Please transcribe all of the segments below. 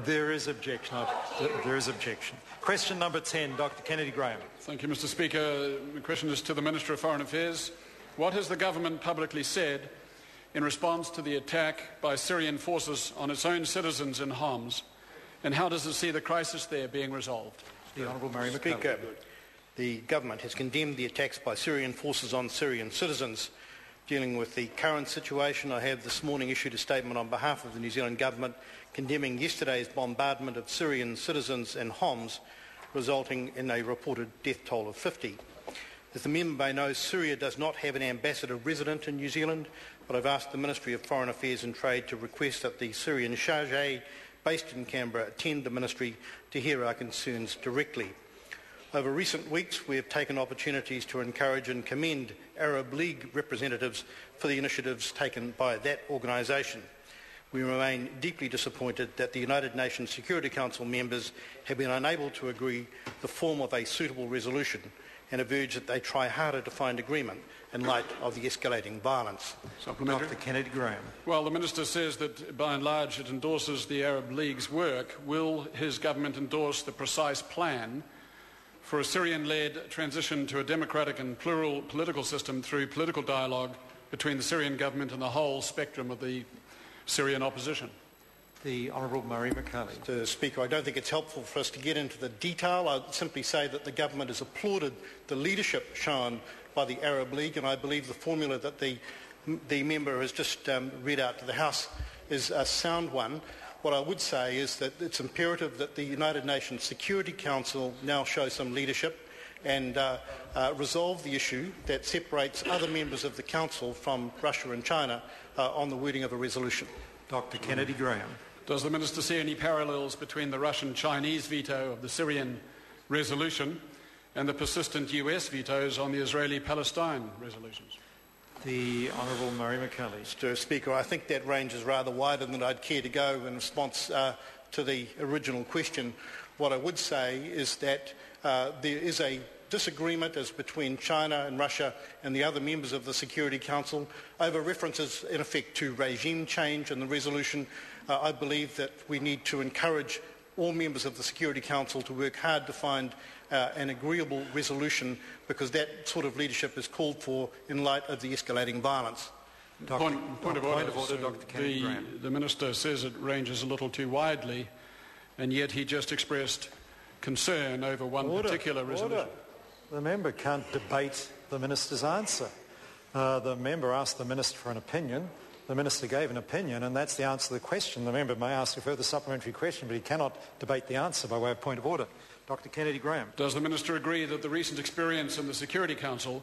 There is objection. There is objection. Question number 10, Dr. Kennedy Graham. Thank you, Mr. Speaker. The question is to the Minister of Foreign Affairs. What has the government publicly said in response to the attack by Syrian forces on its own citizens in Homs, and how does it see the crisis there being resolved? The Honourable Mary McCully. Speaker, the government has condemned the attacks by Syrian forces on Syrian citizens. Dealing with the current situation, I have this morning issued a statement on behalf of the New Zealand government condemning yesterday's bombardment of Syrian citizens in Homs, resulting in a reported death toll of 50. As the member may know, Syria does not have an ambassador resident in New Zealand, but I've asked the Ministry of Foreign Affairs and Trade to request that the Syrian chargé based in Canberra attend the ministry to hear our concerns directly. Over recent weeks, we have taken opportunities to encourage and commend Arab League representatives for the initiatives taken by that organisation. We remain deeply disappointed that the United Nations Security Council members have been unable to agree the form of a suitable resolution, and have urged that they try harder to find agreement in light of the escalating violence. Supplementary. Dr. Kennedy Graham. Well, the Minister says that by and large it endorses the Arab League's work. Will his government endorse the precise plan for a Syrian-led transition to a democratic and plural political system through political dialogue between the Syrian government and the whole spectrum of the Syrian opposition? The Honourable Mary McCully. Mr. Speaker, I don't think it's helpful for us to get into the detail. I'd simply say that the government has applauded the leadership shown by the Arab League, and I believe the formula that the member has just read out to the House is a sound one. What I would say is that it's imperative that the United Nations Security Council now show some leadership and resolve the issue that separates other members of the Council from Russia and China on the wording of a resolution. Dr. Kennedy Graham. Does the Minister see any parallels between the Russian-Chinese veto of the Syrian resolution and the persistent US vetoes on the Israeli-Palestine resolutions? The Honourable Mary McCully. Mr. Speaker, I think that range is rather wider than I'd care to go in response to the original question. What I would say is that there is a disagreement as between China and Russia and the other members of the Security Council over references in effect to regime change in the resolution. I believe that we need to encourage all members of the Security Council to work hard to find an agreeable resolution, because that sort of leadership is called for in light of the escalating violence. Point of order, Dr. Kennedy Graham. The Minister says it ranges a little too widely, and yet he just expressed concern over one particular resolution. The member can't debate the Minister's answer. The member asked the Minister for an opinion. The Minister gave an opinion, and that's the answer to the question. The member may ask a further supplementary question, but he cannot debate the answer by way of point of order. Dr. Kennedy Graham. Does the Minister agree that the recent experience in the Security Council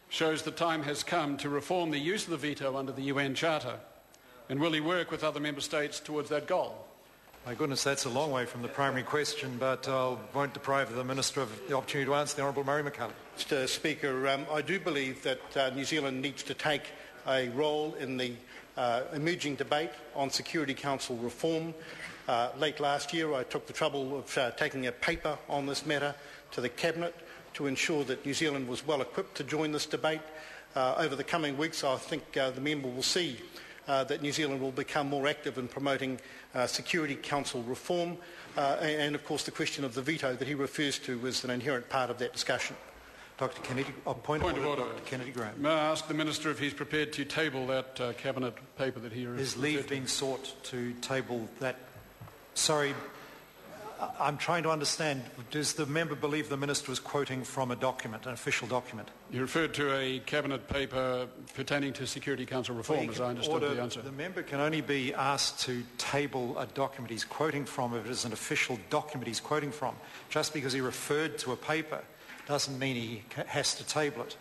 shows the time has come to reform the use of the veto under the UN Charter? And will he work with other member states towards that goal? My goodness, that's a long way from the primary question, but I won't deprive the Minister of the opportunity to answer. The Honourable Mary McCully. Mr. Speaker, I do believe that New Zealand needs to take a role in the emerging debate on Security Council reform. Late last year, I took the trouble of taking a paper on this matter to the Cabinet to ensure that New Zealand was well equipped to join this debate. Over the coming weeks, I think the member will see that New Zealand will become more active in promoting Security Council reform, and of course the question of the veto that he refers to was an inherent part of that discussion. Dr. Kennedy, point of order. Dr. Kennedy Graham. May I ask the Minister if he's prepared to table that Cabinet paper that he Is leave being sought to table that? Sorry, I'm trying to understand. Does the member believe the Minister was quoting from a document, an official document? You referred to a Cabinet paper pertaining to Security Council reform, as I understood the answer. The member can only be asked to table a document he's quoting from if it is an official document he's quoting from. Just because he referred to a paper doesn't mean he has to table it.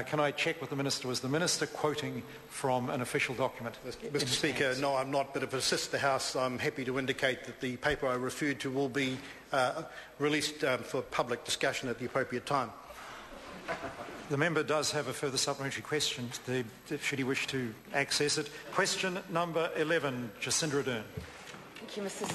Can I check with the Minister? Was the Minister quoting from an official document? Mr. Speaker, no, I'm not, but if it assists the House, I'm happy to indicate that the paper I referred to will be released for public discussion at the appropriate time. The member does have a further supplementary question, should he wish to access it. Question number 11, Jacinda Ardern. Thank you, Mr.